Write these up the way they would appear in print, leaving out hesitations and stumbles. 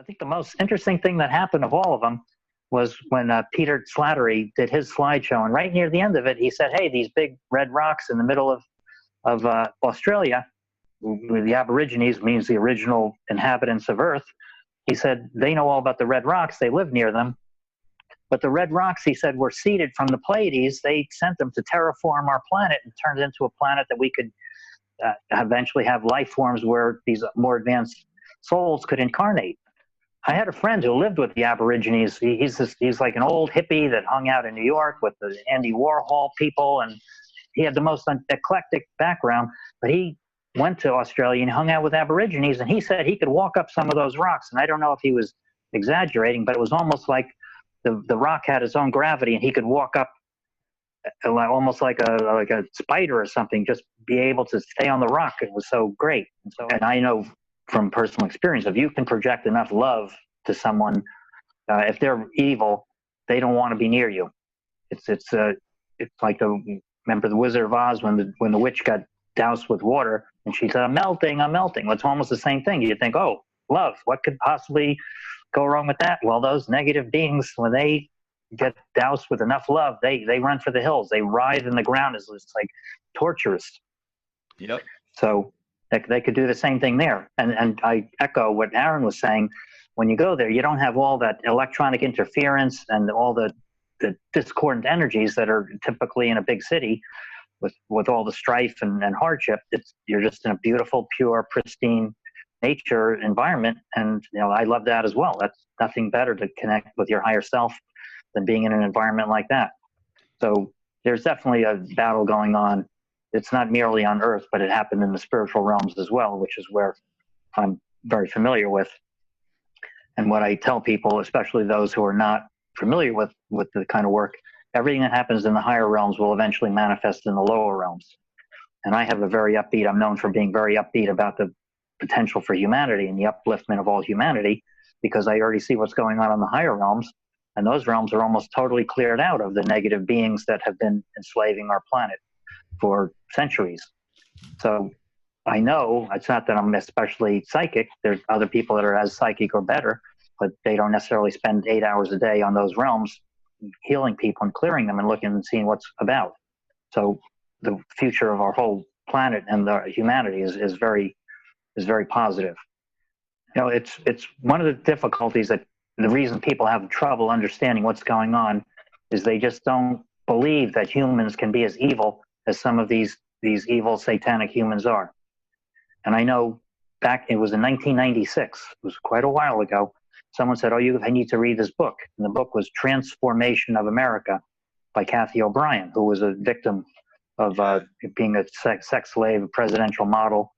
think the most interesting thing that happened of all of them was when Peter Slattery did his slideshow, and right near the end of it, he said, "Hey, these big red rocks in the middle of Australia, the Aborigines means the original inhabitants of Earth." He said they know all about the red rocks; they live near them. But the red rocks, he said, were seeded from the Pleiades. They sent them to terraform our planet and turn it into a planet that we could eventually have life forms where these more advanced souls could incarnate. I had a friend who lived with the Aborigines. He's like an old hippie that hung out in New York with the Andy Warhol people, and he had the most eclectic background. But he went to Australia and hung out with Aborigines, and he said he could walk up some of those rocks. And I don't know if he was exaggerating, but it was almost like the rock had its own gravity, and he could walk up almost like a spider or something, just be able to stay on the rock. It was so great. And I know from personal experience, if you can project enough love to someone, if they're evil, they don't want to be near you. It's like remember the Wizard of Oz when the witch got doused with water and she said, I'm melting. It's almost the same thing. You think, oh, love, what could possibly go wrong with that? Well, those negative beings, when they get doused with enough love, they run for the hills. They writhe in the ground. It's like torturous. Yep. So they could do the same thing there. And I echo what Aaron was saying. When you go there, you don't have all that electronic interference and all the discordant energies that are typically in a big city with all the strife and hardship. You're just in a beautiful, pure, pristine nature environment. And, I love that as well. That's nothing better to connect with your higher self than being in an environment like that. So there's definitely a battle going on. It's not merely on Earth, but it happened in the spiritual realms as well, which is where I'm very familiar with. And what I tell people, especially those who are not familiar with the kind of work, everything that happens in the higher realms will eventually manifest in the lower realms. And I have I'm known for being very upbeat about the potential for humanity and the upliftment of all humanity, because I already see what's going on in the higher realms. And those realms are almost totally cleared out of the negative beings that have been enslaving our planet for centuries. So I know it's not that I'm especially psychic. There's other people that are as psychic or better, but they don't necessarily spend 8 hours a day on those realms healing people and clearing them and looking and seeing what's about. So the future of our whole planet and the humanity is very positive. It's one of the difficulties that the reason people have trouble understanding what's going on is they just don't believe that humans can be as evil as some of these evil satanic humans are. And I know it was in 1996, it was quite a while ago, someone said, I need to read this book. And the book was Transformation of America by Kathy O'Brien, who was a victim of being a sex slave, a presidential model.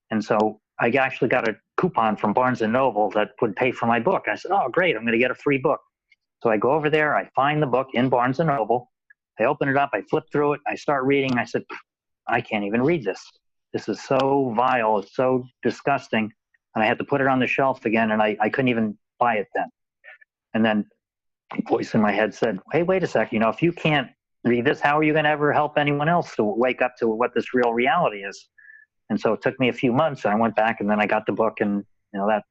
And so I actually got a coupon from Barnes & Noble that would pay for my book. I said, oh, great, I'm going to get a free book. So I go over there, I find the book in Barnes & Noble, I open it up, I flip through it, I start reading, I said, I can't even read this. This is so vile, it's so disgusting. And I had to put it on the shelf again, and I couldn't even buy it then. And then a voice in my head said, hey, wait a sec, if you can't read this, how are you going to ever help anyone else to wake up to what this real reality is? And so it took me a few months, and I went back, and then I got the book, and that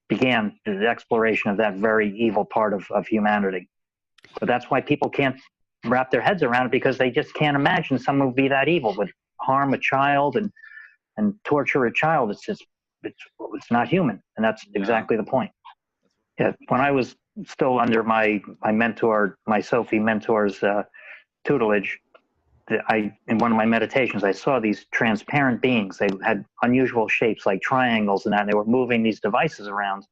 began the exploration of that very evil part of humanity. So that's why people can't wrap their heads around it, because they just can't imagine someone would be that evil, would harm a child and torture a child. It's not human, and that's exactly the point. Yeah, when I was still under my mentor, my Sophie mentor's tutelage, in one of my meditations, I saw these transparent beings. They had unusual shapes like triangles and that, and they were moving these devices around.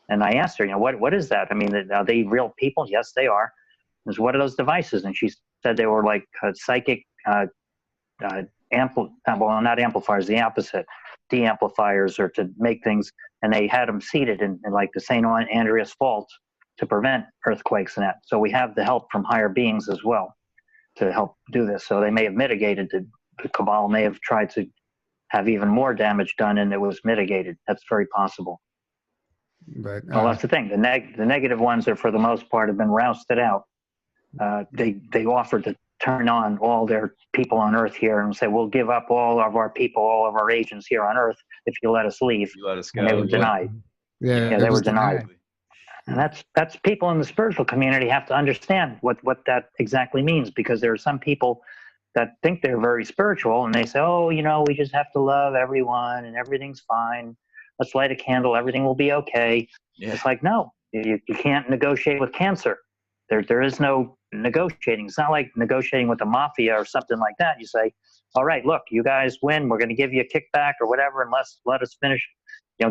And I asked her, what is that? I mean, are they real people? Yes, they are. I said, what are those devices? And she said they were like psychic, not amplifiers, the opposite, de-amplifiers, or to make things, and they had them seated in like the St. Andreas Fault to prevent earthquakes and that. So we have the help from higher beings as well to help do this. So they may have mitigated the cabal may have tried to have even more damage done, and it was mitigated. That's very possible. But well, that's the thing. The negative ones are, for the most part, have been rousted out. They offered to turn on all their people on Earth here and say, we'll give up all of our people, all of our agents here on Earth if you let us leave. You let us go. And they were denied. Yeah, Yeah, it they was were denied. denied. And that's people in the spiritual community have to understand what that exactly means, because there are some people that think they're very spiritual and they say, oh, we just have to love everyone and everything's fine. Let's light a candle, everything will be okay. Yeah. It's like, no, you can't negotiate with cancer. There is no negotiating. It's not like negotiating with the mafia or something like that. You say, all right, look, you guys win. We're going to give you a kickback or whatever, and let us finish,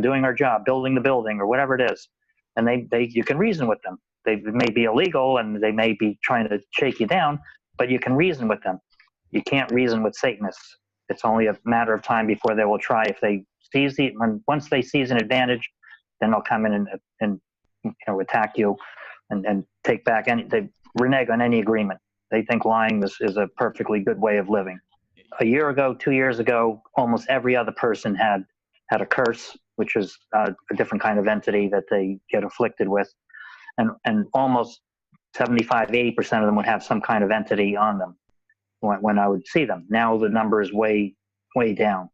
doing our job, building the building or whatever it is. And you can reason with them. They may be illegal and they may be trying to shake you down, but you can reason with them. You can't reason with Satanists. It's only a matter of time before they will try. If they once they seize an advantage, then they'll come in and attack you and take back they renege on any agreement. They think lying is a perfectly good way of living. A year ago, 2 years ago, almost every other person had a curse, which is a different kind of entity that they get afflicted with. And almost 75, 80% of them would have some kind of entity on them when I would see them. Now the number is way, way down.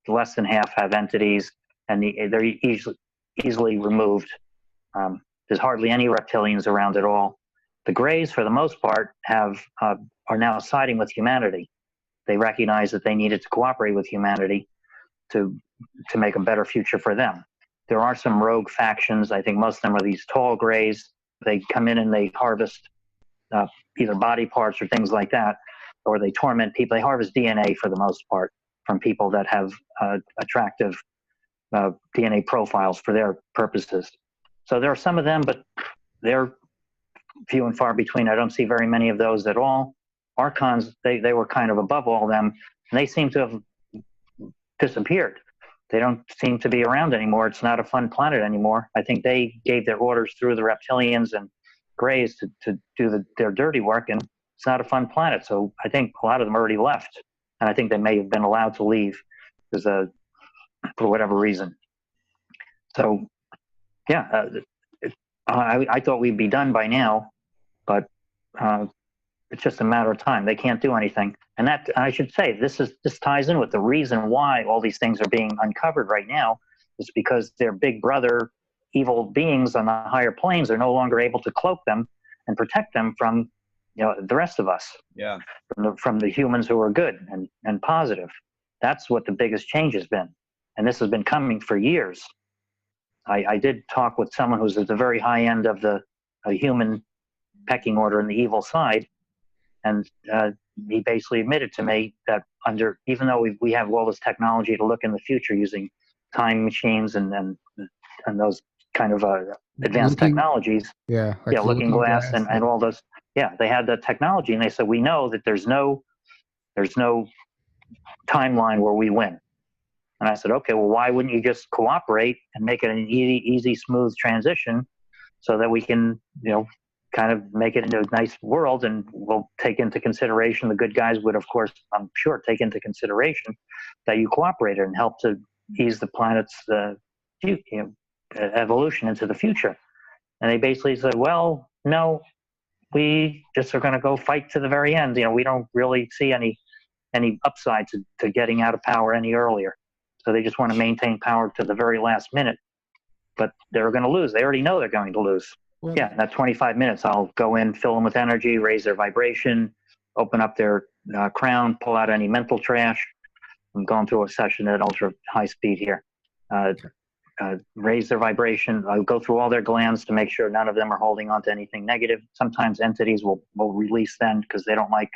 Less than half have entities, and they're easily removed. There's hardly any reptilians around at all. The Greys, for the most part, are now siding with humanity. They recognize that they needed to cooperate with humanity to make a better future for them. There are some rogue factions. I think most of them are these tall Greys. They come in and they harvest either body parts or things like that, or they torment people. They harvest DNA for the most part from people that have attractive DNA profiles for their purposes. So there are some of them, but they're few and far between. I don't see very many of those at all. Archons, they were kind of above all them, and they seem to have disappeared. They don't seem to be around anymore. It's not a fun planet anymore. I think they gave their orders through the reptilians and Greys to do their dirty work, and it's not a fun planet. So I think a lot of them already left, and I think they may have been allowed to leave for whatever reason. So, yeah, I thought we'd be done by now, but it's just a matter of time. They can't do anything. And that, I should say, this ties in with the reason why all these things are being uncovered right now, is because their big brother evil beings on the higher planes are no longer able to cloak them and protect them from the rest of us. Yeah. From the humans who are good and positive. That's what the biggest change has been. And this has been coming for years. I did talk with someone who's at the very high end of the human pecking order in the evil side, and he basically admitted to me that even though we have all this technology to look in the future using time machines and those kind of advanced technologies, looking glass and all those, they had the technology, and they said, we know that there's no timeline where we win. And I said, okay, well, why wouldn't you just cooperate and make it an easy, smooth transition so that we can, kind of make it into a nice world, and we'll take into consideration, the good guys would, of course, I'm sure, take into consideration that you cooperated and helped to ease the planet's evolution into the future. And they basically said, well, no, we just are going to go fight to the very end. We don't really see any upside to getting out of power any earlier. So they just want to maintain power to the very last minute. But they're going to lose. They already know they're going to lose. Well, in that 25 minutes, I'll go in, fill them with energy, raise their vibration, open up their crown, pull out any mental trash. I'm going through a session at ultra high speed here. Raise their vibration. I'll go through all their glands to make sure none of them are holding on to anything negative. Sometimes entities will release them because they don't like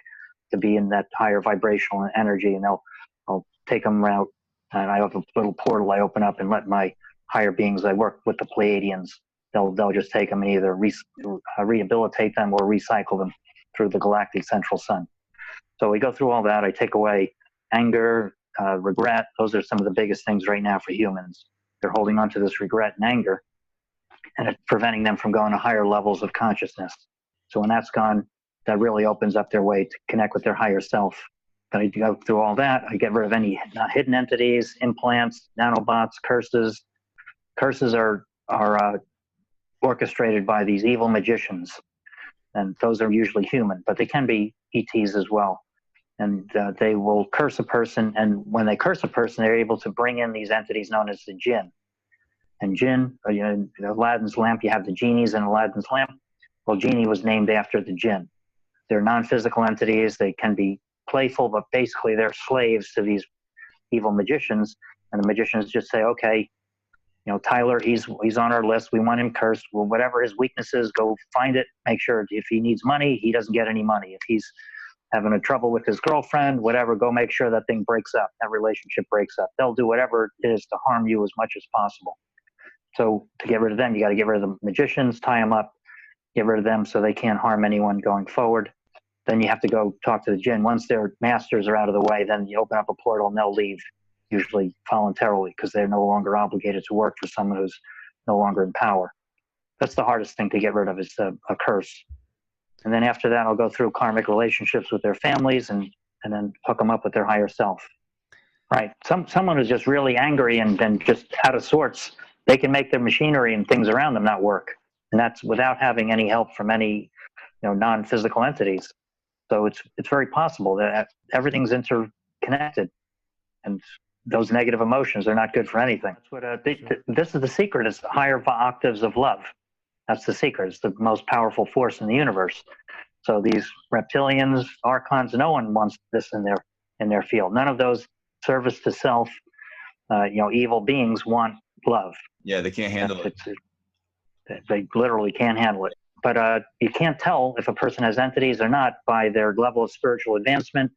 to be in that higher vibrational energy, and I'll take them out. And I have a little portal I open up and let my higher beings, I work with the Pleiadians, they'll just take them and either rehabilitate them or recycle them through the galactic central sun. So we go through all that. I take away anger, regret. Those are some of the biggest things right now for humans. They're holding on to this regret and anger, and it's preventing them from going to higher levels of consciousness. So when that's gone, that really opens up their way to connect with their higher self. I go through all that. I get rid of any hidden entities, implants, nanobots, curses. Curses are orchestrated by these evil magicians, and those are usually human, but they can be ETs as well. And they will curse a person, and when they curse a person, they're able to bring in these entities known as the jinn. And jinn, Aladdin's lamp, you have the genies in Aladdin's lamp. Well, genie was named after the jinn. They're non-physical entities. They can be playful, but basically they're slaves to these evil magicians. And the magicians just say, okay, Tyler, he's on our list. We want him cursed. Well, whatever his weakness is, go find it. Make sure if he needs money, he doesn't get any money. If he's having a trouble with his girlfriend, whatever, go make sure that thing breaks up. That relationship breaks up. They'll do whatever it is to harm you as much as possible. So to get rid of them, you got to get rid of the magicians, tie them up, get rid of them so they can't harm anyone going forward. Then you have to go talk to the jinn. Once their masters are out of the way, then you open up a portal and they'll leave, usually voluntarily, because they're no longer obligated to work for someone who's no longer in power. That's the hardest thing to get rid of, is a curse. And then after that, I'll go through karmic relationships with their families and then hook them up with their higher self. Right? Someone who's just really angry and just out of sorts, they can make their machinery and things around them not work. And that's without having any help from any non-physical entities. So it's very possible that everything's interconnected, and those negative emotions are not good for anything. That's what this is the secret: is higher octaves of love. That's the secret. It's the most powerful force in the universe. So these reptilians, archons, no one wants this in their field. None of those service to self, evil beings want love. Yeah, they can't handle it. They literally can't handle it. But you can't tell if a person has entities or not by their level of spiritual advancement.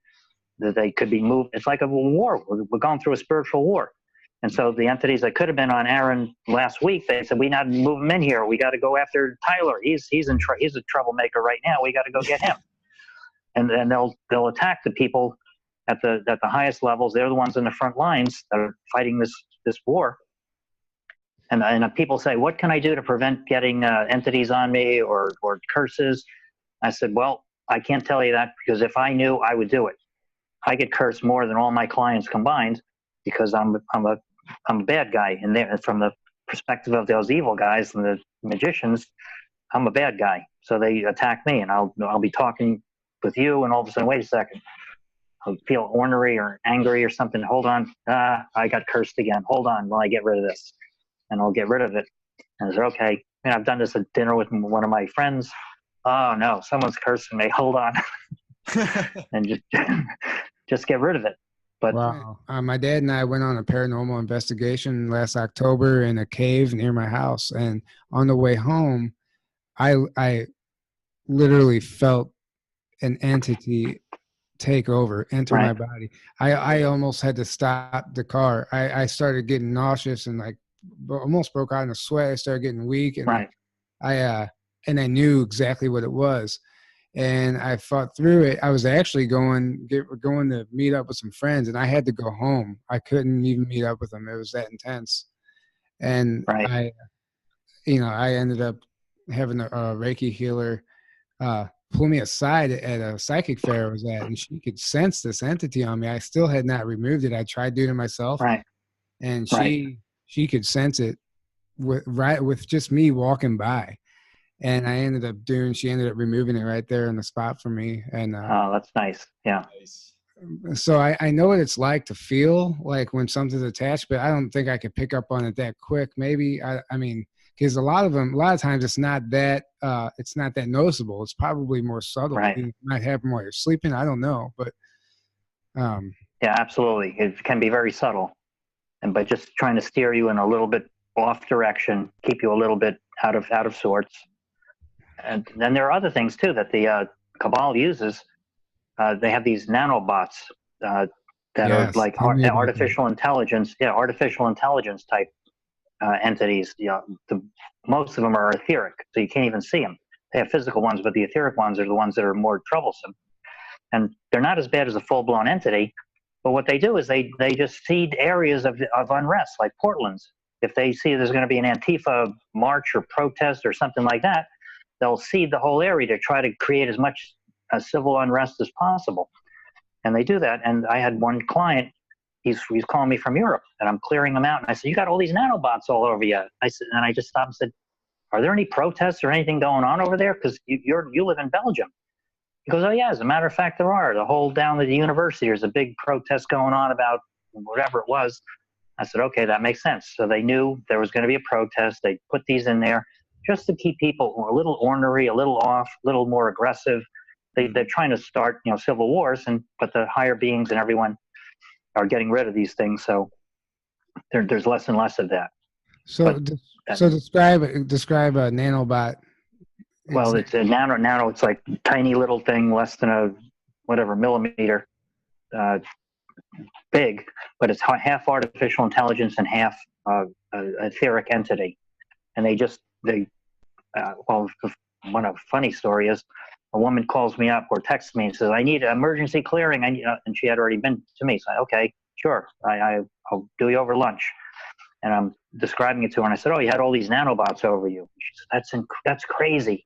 That they could be moved. It's like a war. We're going through a spiritual war. And so the entities that could have been on Aaron last week, they said, we not move him in here. We got to go after Tyler. He's a troublemaker right now. We got to go get him. And then they'll attack the people at the highest levels. They're the ones in the front lines that are fighting this war. And people say, what can I do to prevent getting entities on me or curses? I said, well, I can't tell you that, because if I knew, I would do it. I get cursed more than all my clients combined, because I'm a bad guy. And from the perspective of those evil guys and the magicians, I'm a bad guy. So they attack me, and I'll be talking with you, and all of a sudden, wait a second, I'll feel ornery or angry or something. Hold on, I got cursed again. Hold on while I get rid of this. And I'll get rid of it. And I said, okay. And I've done this at dinner with one of my friends. Oh no, someone's cursing me. Hold on. And just get rid of it. But wow. My dad and I went on a paranormal investigation last October in a cave near my house. And on the way home, I literally felt an entity enter my body. I almost had to stop the car. I started getting nauseous and almost broke out in a sweat. I started getting weak, and I knew exactly what it was, and I fought through it. I was actually going to meet up with some friends, and I had to go home. I couldn't even meet up with them. It was that intense, and I ended up having a Reiki healer pull me aside at a psychic fair I was at, and she could sense this entity on me. I still had not removed it. I tried doing it myself, and she could sense it with just me walking by. And she ended up removing it right there on the spot for me. And oh, that's nice. Yeah. So I know what it's like to feel like when something's attached, but I don't think I could pick up on it that quick. Maybe I mean, because a lot of times it's not that noticeable. It's probably more subtle. It might happen while you're sleeping. I don't know, but yeah, absolutely. It can be very subtle. But just trying to steer you in a little bit off direction, keep you a little bit out of sorts. And then there are other things too that the Cabal uses. They have these nanobots that are like artificial intelligence. Yeah, artificial intelligence type entities. Most of them are etheric, so you can't even see them. They have physical ones, but the etheric ones are the ones that are more troublesome. And they're not as bad as a full-blown entity. But what they do is they just seed areas of unrest, like Portland's. If they see there's going to be an Antifa march or protest or something like that, they'll seed the whole area to try to create as much civil unrest as possible. And they do that. And I had one client, he's calling me from Europe, and I'm clearing him out. And I said, you got all these nanobots all over you. And I just stopped and said, are there any protests or anything going on over there? Because you live in Belgium. He goes, oh, yeah, as a matter of fact, there are. The whole down to the university, there's a big protest going on about whatever it was. I said, okay, that makes sense. So they knew there was going to be a protest. They put these in there just to keep people a little ornery, a little off, a little more aggressive. They're trying to start, civil wars, but the higher beings and everyone are getting rid of these things. So there's less and less of that. So, describe a nanobot. Well, it's a nano. It's like tiny little thing, less than a millimeter big, but it's half artificial intelligence and half etheric entity. And one funny story is a woman calls me up or texts me and says, I need emergency clearing. And she had already been to me. So okay, sure. I'll do you over lunch. And I'm describing it to her. And I said, oh, you had all these nanobots over you. She said, that's crazy.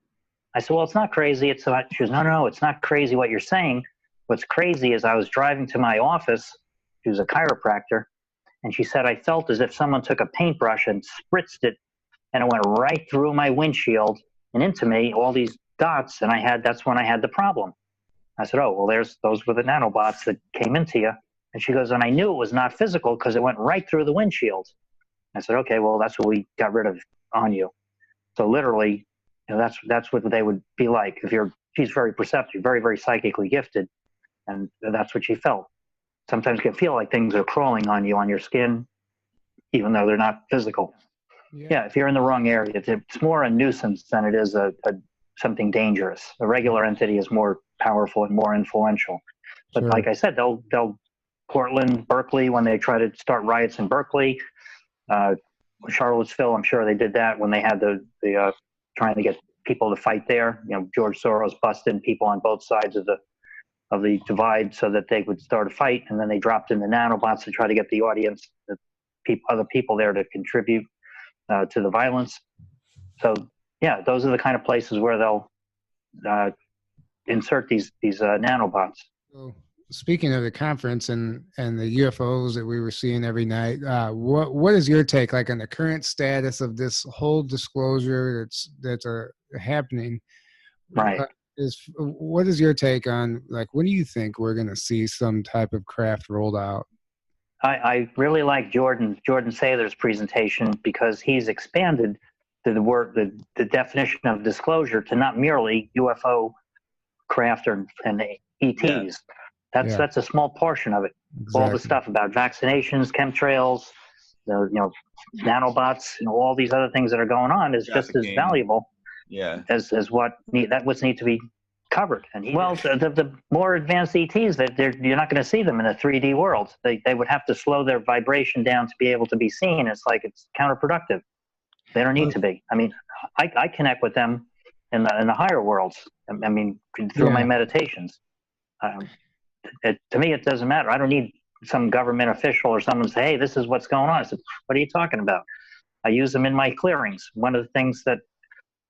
I said, well, it's not crazy. She goes, no, it's not crazy what you're saying. What's crazy is I was driving to my office. She was a chiropractor. And she said, I felt as if someone took a paintbrush and spritzed it, and it went right through my windshield and into me, all these dots. And that's when I had the problem. I said, oh, well, those were the nanobots that came into you. And she goes, and I knew it was not physical because it went right through the windshield. I said, okay, well, that's what we got rid of on you. So literally, that's what they would be like. She's very perceptive, very, very psychically gifted. And that's what she felt. Sometimes you can feel like things are crawling on you, on your skin, even though they're not physical. Yeah, if you're in the wrong area, it's more a nuisance than it is something dangerous. A regular entity is more powerful and more influential. But sure. Like I said, they'll Portland, Berkeley, when they try to start riots in Berkeley, Charlottesville, I'm sure they did that when they had the trying to get people to fight there. George Soros busted people on both sides of the divide so that they would start a fight, and then they dropped in the nanobots to try to get the audience, other people there to contribute to the violence. So yeah, those are the kind of places where they'll insert these nanobots. So, speaking of the conference and the UFOs that we were seeing every night, what is your take like on the current status of this whole disclosure that's happening? Right. What is your take on, like, when do you think we're going to see some type of craft rolled out? I really like Jordan Sather's presentation because he's expanded the definition of disclosure to not merely UFO craft and ETs. Yeah. That's a small portion of it. Exactly. All the stuff about vaccinations, chemtrails, nanobots, all these other things that are going on is just as valuable. Yeah. As what's need to be covered. And the more advanced ETs, you're not going to see them in a 3D world. They would have to slow their vibration down to be able to be seen. It's counterproductive. They don't need to be. I mean, I connect with them in the higher worlds. I mean, through my meditations. To me, it doesn't matter. I don't need some government official or someone to say, hey, this is what's going on. I said, what are you talking about? I use them in my clearings. One of the things that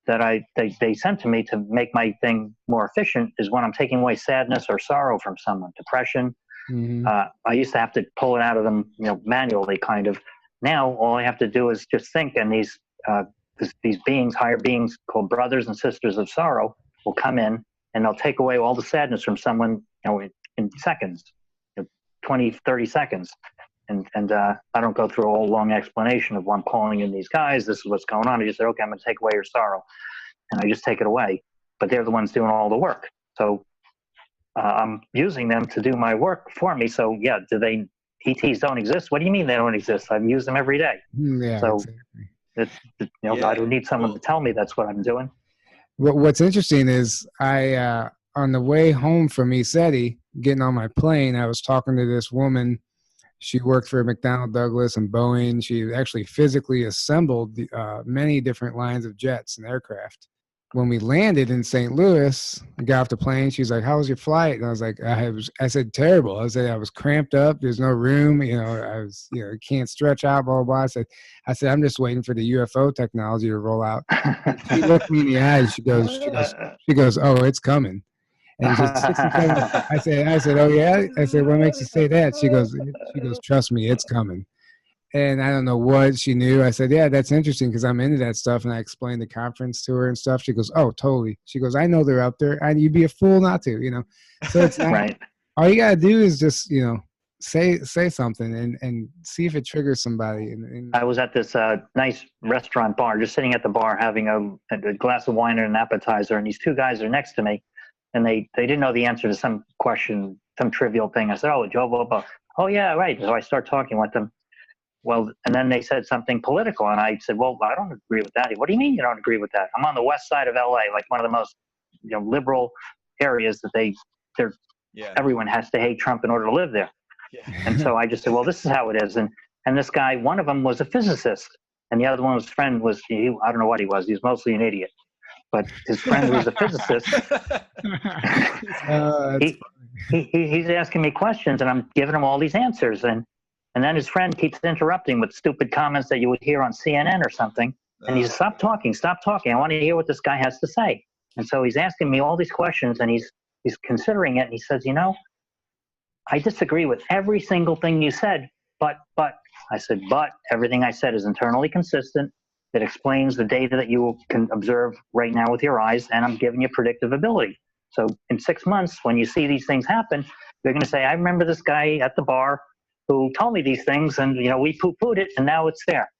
they sent to me to make my thing more efficient is when I'm taking away sadness or sorrow from someone, depression. Mm-hmm. I used to have to pull it out of them, manually, kind of. Now all I have to do is just think, and these beings, higher beings called brothers and sisters of sorrow, will come in and they'll take away all the sadness from someone, in seconds, 20, 30 seconds. And I don't go through a whole long explanation of why I'm calling in these guys. This is what's going on. I just say, okay, I'm going to take away your sorrow. And I just take it away. But they're the ones doing all the work. So I'm using them to do my work for me. So yeah, ETs don't exist? What do you mean they don't exist? I use them every day. Yeah, so exactly. I don't need someone to tell me that's what I'm doing. What's interesting is I, on the way home from ECETI, getting on my plane, I was talking to this woman. She worked for McDonnell Douglas and Boeing. She actually physically assembled many different lines of jets and aircraft. When we landed in St. Louis, I got off the plane. She was like, "How was your flight?" And I was like, I said, "Terrible." I said, "I was cramped up. There's no room. I was, can't stretch out, blah, blah, blah." I said, "I'm just waiting for the UFO technology to roll out." She looked me in the eyes. She goes, "Oh, it's coming." And just 67, I said, "Oh yeah." I said, "What makes you say that?" She goes, "Trust me, it's coming." And I don't know what she knew. I said, "Yeah, that's interesting because I'm into that stuff." And I explained the conference to her and stuff. She goes, "Oh, totally." She goes, "I know they're up there. And you'd be a fool not to, So it's not, right. All you gotta do is just, say something and see if it triggers somebody. And I was at this nice restaurant bar, just sitting at the bar having a glass of wine and an appetizer, and these two guys are next to me, and they didn't know the answer to some question, some trivial thing. I said, "Oh, Joe Bobo." "Oh yeah, right." So I start talking with them. Well, and then they said something political, and I said, "Well, I don't agree with that." "What do you mean you don't agree with that?" "I'm on the west side of LA, like one of the most liberal areas that they're everyone has to hate Trump in order to live there." Yeah. And so I just said, "Well, this is how it is." And this guy, one of them was a physicist, and the other one, his friend was, I don't know what he was. He was mostly an idiot. But his friend was a physicist. He's asking me questions, and I'm giving him all these answers. And then his friend keeps interrupting with stupid comments that you would hear on CNN or something. And he says, stop talking. I want to hear what this guy has to say." And so he's asking me all these questions, and he's considering it. And he says, "I disagree with every single thing you said, but." I said, "But everything I said is internally consistent. It explains the data that you can observe right now with your eyes, and I'm giving you predictive ability. So in 6 months, when you see these things happen, you're going to say, I remember this guy at the bar who told me these things, and we poo-pooed it, and now it's there."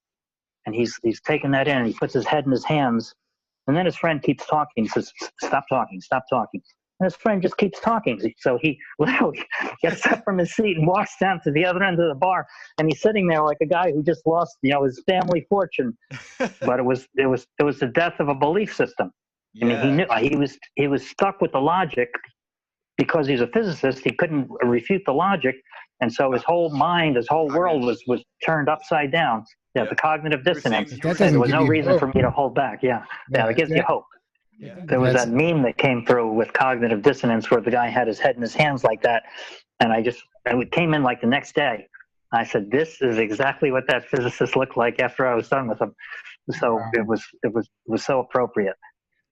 And he's taken that in, and he puts his head in his hands, and then his friend keeps talking. He says, stop talking. And his friend just keeps talking. So he literally gets up from his seat and walks down to the other end of the bar, and he's sitting there like a guy who just lost, his family fortune. But it was the death of a belief system. Yeah. I mean, he knew he was stuck with the logic because he's a physicist. He couldn't refute the logic, and so his whole mind, his whole world was turned upside down. Yeah, the cognitive dissonance. There was no reason for me to hold back. Yeah, it gives you hope. Yeah. There was that meme that came through with cognitive dissonance where the guy had his head in his hands like that, and it came in like the next day. I said, "This is exactly what that physicist looked like after I was done with him." So it was so appropriate.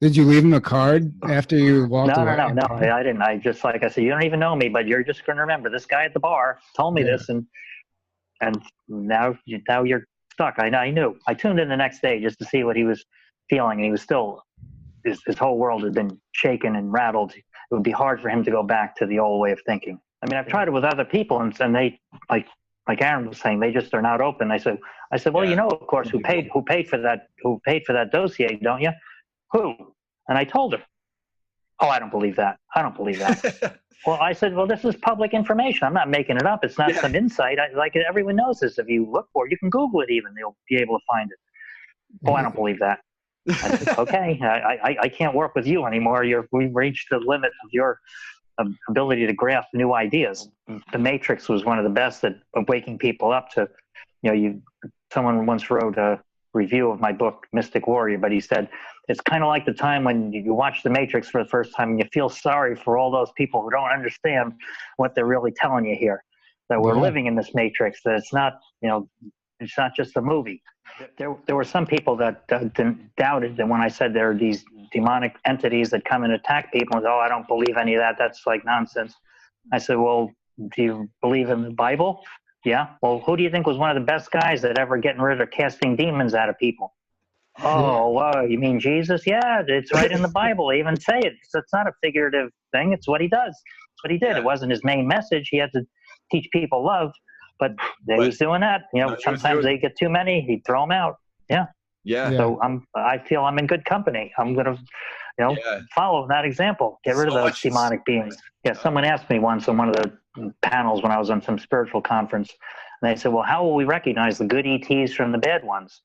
Did you leave him a card after you walked away? No, I didn't. I just, like I said, you don't even know me, but you're just going to remember this guy at the bar told me this, and now you're stuck. I knew. I tuned in the next day just to see what he was feeling, and he was still. His whole world had been shaken and rattled. It would be hard for him to go back to the old way of thinking. I mean, I've tried it with other people, and they, like Aaron was saying, they just are not open. I said, well, of course, who paid for that dossier, don't you? Who? And I told her. "Oh, I don't believe that. Well, I said, well, this is public information. I'm not making it up. It's not some insight. Everyone knows this. If you look for it, you can Google it even. They'll be able to find it. "Oh, I don't believe that." I said, "Okay, I can't work with you anymore. We've reached the limit of your ability to grasp new ideas." The Matrix was one of the best at waking people up to, someone once wrote a review of my book, Mystic Warrior, but he said, it's kind of like the time when you watch The Matrix for the first time and you feel sorry for all those people who don't understand what they're really telling you here, that we're living in this Matrix, that it's not, it's not just a movie. There were some people that doubted that when I said there are these demonic entities that come and attack people, and, "Oh, I don't believe any of that. That's like nonsense." I said, "Well, do you believe in the Bible?" "Yeah." "Well, who do you think was one of the best guys at ever getting rid of casting demons out of people?" "Oh, well, you mean Jesus?" "Yeah, it's right in the Bible. They even say it. So it's not a figurative thing. It's what he does. It's what he did. It wasn't his main message. He had to teach people love. But he was doing that. Sometimes they get too many. He'd throw them out. Yeah. So I feel I'm in good company. I'm going to, follow that example. Get rid of those demonic beings. Yeah. Someone asked me once on one of the panels when I was on some spiritual conference, and they said, "Well, how will we recognize the good ETs from the bad ones?"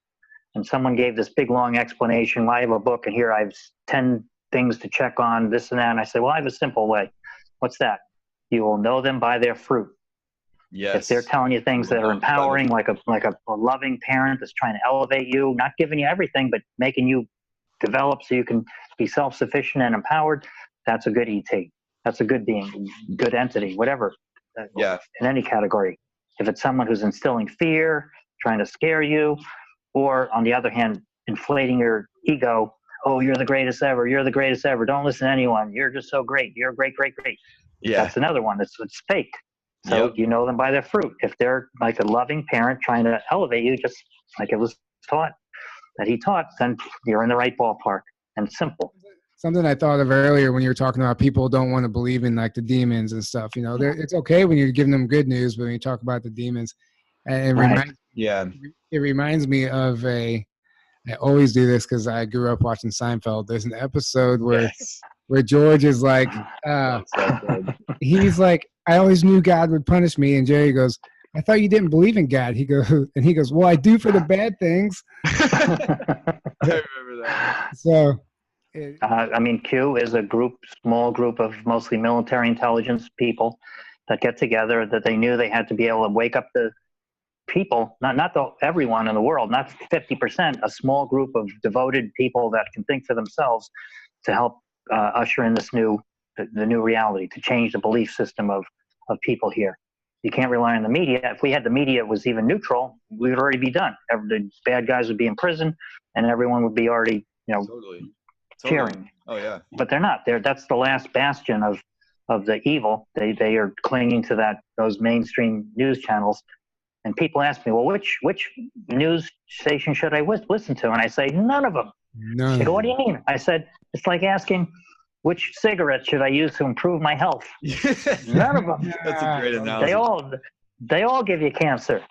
And someone gave this big long explanation. "Well, I have a book, and here I have 10 things to check on, this and that." And I said, "Well, I have a simple way." "What's that?" "You will know them by their fruit." Yes. If they're telling you things that are empowering, like a loving parent that's trying to elevate you, not giving you everything, but making you develop so you can be self-sufficient and empowered, that's a good ET. That's a good being, good entity, whatever. In any category. If it's someone who's instilling fear, trying to scare you, or on the other hand, inflating your ego, "Oh, you're the greatest ever. You're the greatest ever. Don't listen to anyone. You're just so great. You're great, great, great." Yeah. That's another one. It's fake. So you know them by their fruit. If they're like a loving parent trying to elevate you, just like it was taught, that he taught, then you're in the right ballpark. And simple. something I thought of earlier when you were talking about people don't want to believe in like the demons and stuff. You know, it's okay when you're giving them good news, but when you talk about the demons, and Right. it reminds me of I always do this because I grew up watching Seinfeld. There's an episode where George is like, he's like, I always knew God would punish me, and Jerry goes, I thought you didn't believe in God. He goes, well, I do for the bad things. I remember that. So, I mean, Q is a small group of mostly military intelligence people that get together, that they knew they had to be able to wake up the people, not everyone in the world, not 50%, a small group of devoted people that can think for themselves to help usher in this the new reality, to change the belief system of people here. You can't rely on the media. If we had the media was even neutral, we would already be done. The bad guys would be in prison, and everyone would be already, Totally. cheering. Oh yeah. But they're not. That's the last bastion of the evil. They are clinging to those mainstream news channels. And people ask me, well, which news station should I listen to? And I say, none of them. They go, what do you mean? I said, it's like asking, which cigarette should I use to improve my health? None of them. That's a great analogy. They all give you cancer.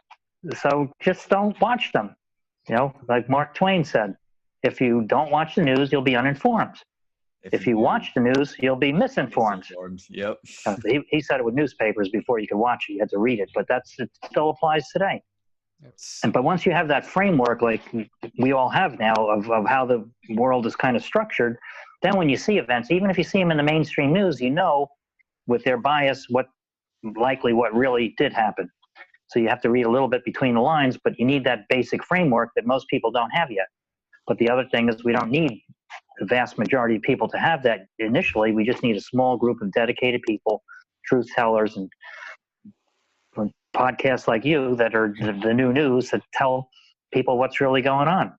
So just don't watch them. Like Mark Twain said, if you don't watch the news, you'll be uninformed. If you watch the news, you'll be misinformed. Yep. He said it with newspapers before you could watch it. You had to read it, but it still applies today. But once you have that framework, like we all have now, of how the world is kind of structured, then when you see events, even if you see them in the mainstream news, with their bias what really did happen. So you have to read a little bit between the lines, but you need that basic framework that most people don't have yet. But the other thing is we don't need the vast majority of people to have that initially. We just need a small group of dedicated people, truth tellers, and podcasts like you that are the new news that tell people what's really going on.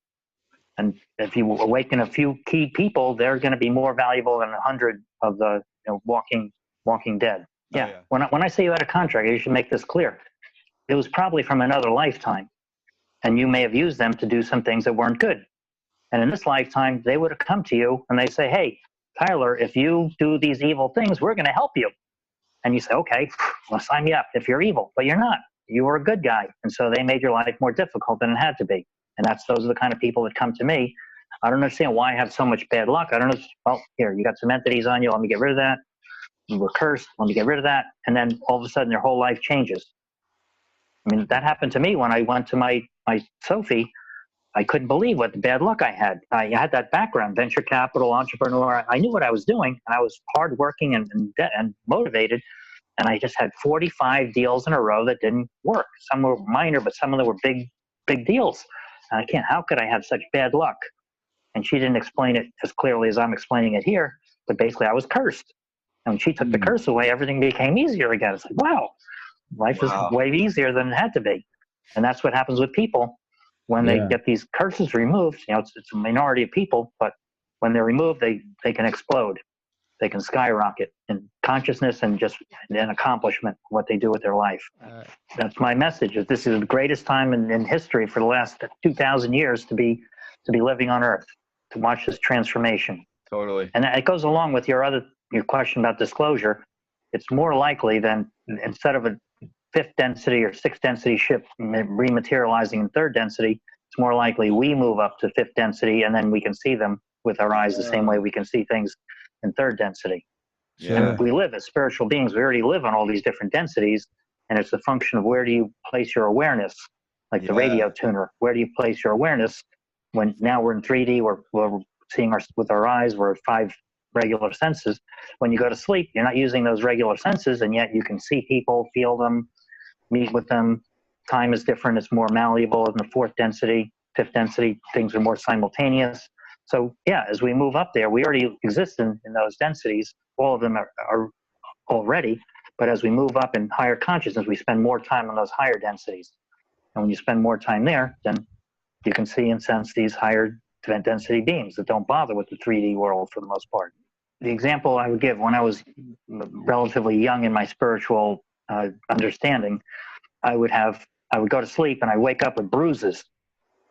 And if you awaken a few key people, they're going to be more valuable than 100 of the walking dead. Yeah. Oh, yeah. When I say you had a contract, you should make this clear. It was probably from another lifetime, and you may have used them to do some things that weren't good. And in this lifetime, they would have come to you and they say, hey, Tyler, if you do these evil things, we're going to help you. And you say, okay, well, sign me up if you're evil. But you're not. You were a good guy. And so they made your life more difficult than it had to be. And those are the kind of people that come to me. I don't understand why I have so much bad luck. I don't know. Well, here, you got some entities on you. Let me get rid of that. We're cursed. Let me get rid of that. And then all of a sudden, their whole life changes. I mean, that happened to me when I went to my Sophie. I couldn't believe what the bad luck I had. I had that background, venture capital, entrepreneur. I knew what I was doing, and I was hardworking and motivated. And I just had 45 deals in a row that didn't work. Some were minor, but some of them were big deals. And how could I have such bad luck? And she didn't explain it as clearly as I'm explaining it here, but basically I was cursed. And when she took the curse away, everything became easier again. It's like, wow, life is way easier than it had to be. And that's what happens with people. When they get these curses removed, it's a minority of people, but when they're removed, they can explode. They can skyrocket in consciousness and just in accomplishment, what they do with their life. That's my message. This is the greatest time in history for the last 2,000 years to be living on Earth, to watch this transformation. Totally. And it goes along with your question about disclosure. It's more likely than instead of a fifth density or sixth density ship rematerializing in third density, it's more likely we move up to fifth density and then we can see them with our eyes the same way we can see things in third density. Yeah. And we live as spiritual beings. We already live on all these different densities, and it's a function of where do you place your awareness, like the radio tuner. Where do you place your awareness when now we're in 3D, we're seeing with our eyes, we're at 5 regular senses. When you go to sleep, you're not using those regular senses, and yet you can see people, feel them, meet with them. Time is different. It's more malleable in the fourth density, fifth density. Things are more simultaneous. So yeah, as we move up there, we already exist in those densities. All of them are already, but as we move up in higher consciousness, we spend more time on those higher densities. And when you spend more time there, then you can see and sense these higher density beings that don't bother with the 3D world for the most part. The example I would give, when I was relatively young in my spiritual understanding, I would go to sleep and I wake up with bruises,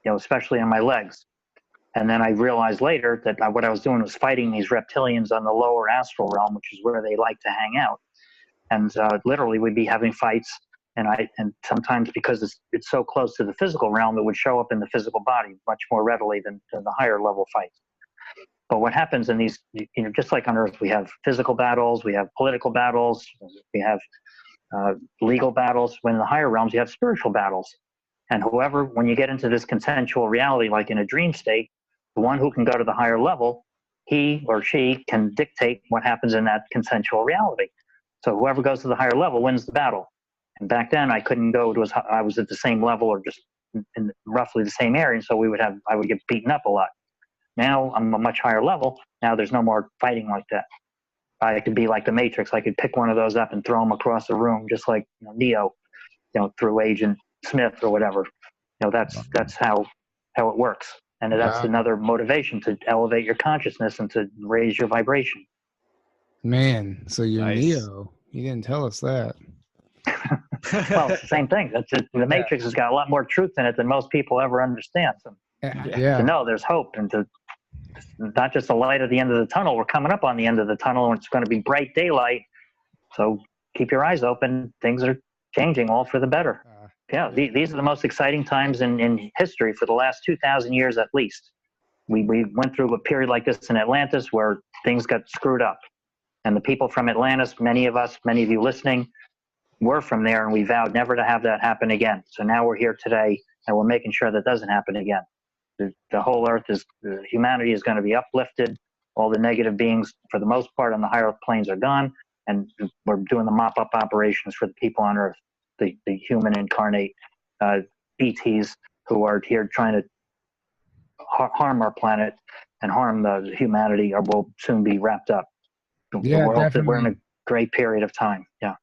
especially on my legs. And then I realized later that what I was doing was fighting these reptilians on the lower astral realm, which is where they like to hang out. And literally, we'd be having fights, and sometimes because it's so close to the physical realm, it would show up in the physical body much more readily than the higher level fights. But what happens in these, just like on Earth, we have physical battles, we have political battles, we have legal battles. When in the higher realms, you have spiritual battles. And when you get into this consensual reality, like in a dream state, the one who can go to the higher level, he or she can dictate what happens in that consensual reality. So whoever goes to the higher level wins the battle. And back then, I couldn't go. I was at the same level or just in roughly the same area, and so I would get beaten up a lot. Now I'm a much higher level. Now there's no more fighting like that. I could be like the Matrix. I could pick one of those up and throw them across the room, just like Neo, through Agent Smith or whatever. That's how it works. And that's another motivation to elevate your consciousness and to raise your vibration. Man, so you're Nice. Neo. You didn't tell us that. Well, it's the same thing. The Matrix has got a lot more truth in it than most people ever understand. So to know there's hope, and to not just the light at the end of the tunnel. We're coming up on the end of the tunnel, and it's going to be bright daylight. So keep your eyes open. Things are changing, all for the better. These are the most exciting times in history for the last 2,000 years at least. We went through a period like this in Atlantis where things got screwed up. And the people from Atlantis, many of you listening, we're from there, and we vowed never to have that happen again. So now we're here today, and we're making sure that doesn't happen again. The whole earth humanity is going to be uplifted. All the negative beings, for the most part, on the higher planes are gone, and we're doing the mop-up operations for the people on earth, the human incarnate ETs who are here trying to harm our planet and harm the humanity, or will soon be wrapped up. Yeah, we're definitely. in a great period of time. Yeah.